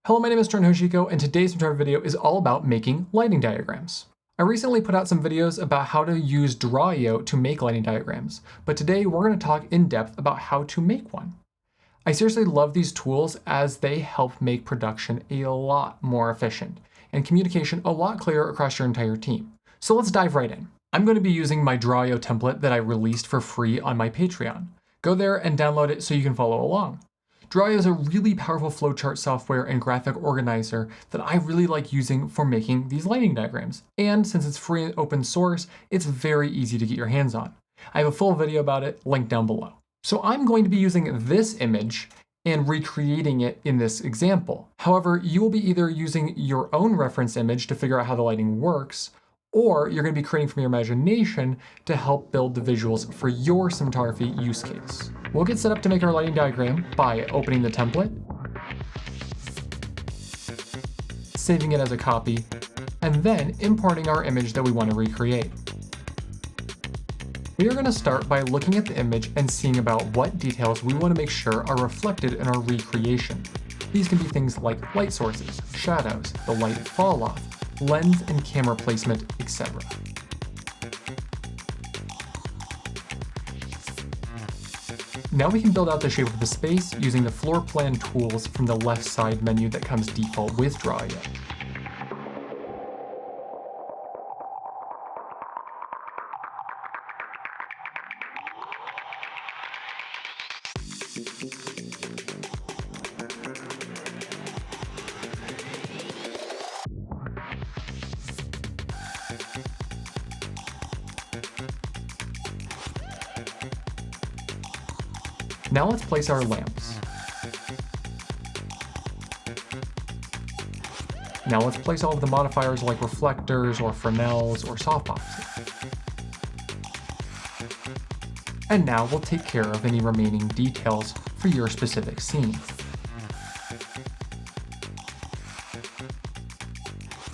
Hello, my name is Trenton Hoshiko, and today's tutorial video is all about making lighting diagrams. I recently put out some videos about how to use drawio to make lighting diagrams, but today we're going to talk in depth about how to make one. I seriously love these tools as they help make production a lot more efficient and communication a lot clearer across your entire team. So let's dive right in. I'm going to be using my drawio template that I released for free on my Patreon. Go there and download it so you can follow along. Drawio is a really powerful flowchart software and graphic organizer that I really like using for making these lighting diagrams. And since it's free and open source, it's very easy to get your hands on. I have a full video about it linked down below. So I'm going to be using this image and recreating it in this example. However, you will be either using your own reference image to figure out how the lighting works, or you're going to be creating from your imagination to help build the visuals for your cinematography use case. We'll get set up to make our lighting diagram by opening the template, saving it as a copy, and then importing our image that we want to recreate. We are going to start by looking at the image and seeing about what details we want to make sure are reflected in our recreation. These can be things like light sources, shadows, the light fall off, lens and camera placement, etc. Now we can build out the shape of the space using the floor plan tools from the left side menu that comes default with drawio. Now let's place our lamps. Now let's place all of the modifiers like reflectors or Fresnels or softboxes. And now we'll take care of any remaining details for your specific scene.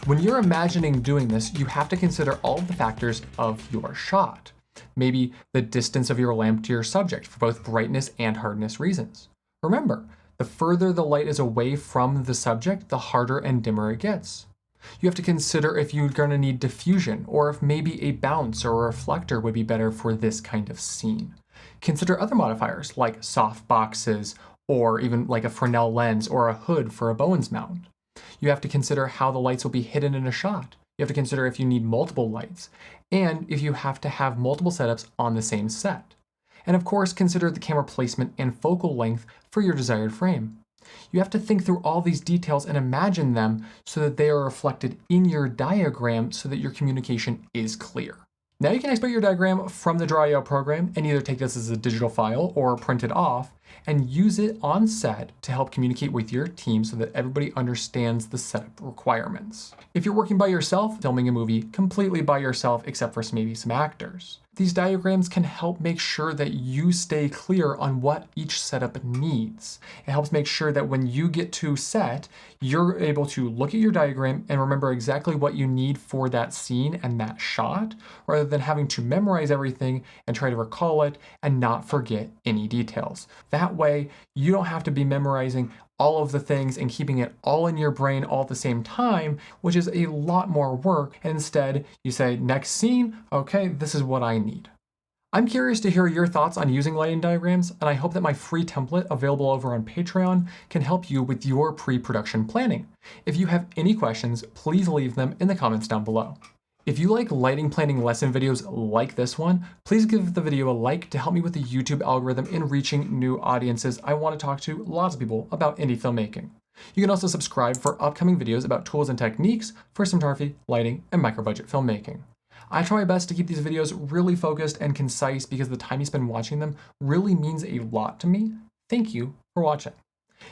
When you're imagining doing this, you have to consider all of the factors of your shot. Maybe the distance of your lamp to your subject for both brightness and hardness reasons. Remember, the further the light is away from the subject, the harder and dimmer it gets. You have to consider if you're going to need diffusion, or if maybe a bounce or a reflector would be better for this kind of scene. Consider other modifiers like soft boxes, or even like a Fresnel lens or a hood for a Bowens mount. You have to consider how the lights will be hidden in a shot. You have to consider if you need multiple lights, and if you have to have multiple setups on the same set. And of course, consider the camera placement and focal length for your desired frame. You have to think through all these details and imagine them so that they are reflected in your diagram so that your communication is clear. Now you can export your diagram from the drawio program and either take this as a digital file or print it off and use it on set to help communicate with your team so that everybody understands the setup requirements. If you're working by yourself, filming a movie completely by yourself except for maybe some actors, these diagrams can help make sure that you stay clear on what each setup needs. It helps make sure that when you get to set, you're able to look at your diagram and remember exactly what you need for that scene and that shot, rather than having to memorize everything and try to recall it and not forget any details. That way, you don't have to be memorizing all of the things and keeping it all in your brain all at the same time, which is a lot more work. And instead, you say, next scene, okay, this is what I need. I'm curious to hear your thoughts on using lighting diagrams, and I hope that my free template available over on Patreon can help you with your pre-production planning. If you have any questions, please leave them in the comments down below. If you like lighting planning lesson videos like this one, please give the video a like to help me with the YouTube algorithm in reaching new audiences. I want to talk to lots of people about indie filmmaking. You can also subscribe for upcoming videos about tools and techniques for cinematography, lighting, and micro-budget filmmaking. I try my best to keep these videos really focused and concise because the time you spend watching them really means a lot to me. Thank you for watching.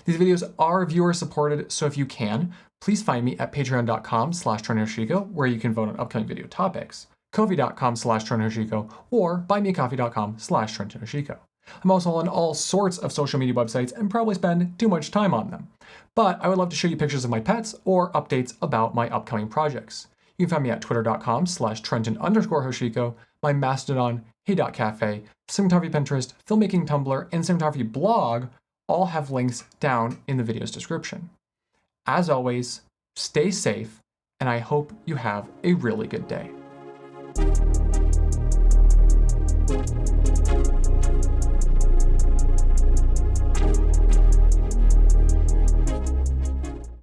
These videos are viewer supported, so if you can, please find me at patreon.com/TrentonHoshiko, where you can vote on upcoming video topics, ko-fi.com/TrentonHoshiko, or buymeacoffee.com/TrentonHoshiko. I'm also on all sorts of social media websites and probably spend too much time on them. But I would love to show you pictures of my pets or updates about my upcoming projects. You can find me at twitter.com/Trenton_Hoshiko, my Mastodon, Hey.Cafe, Cinematography Pinterest, Filmmaking Tumblr, and Cinematography blog all have links down in the video's description. As always, stay safe, and I hope you have a really good day.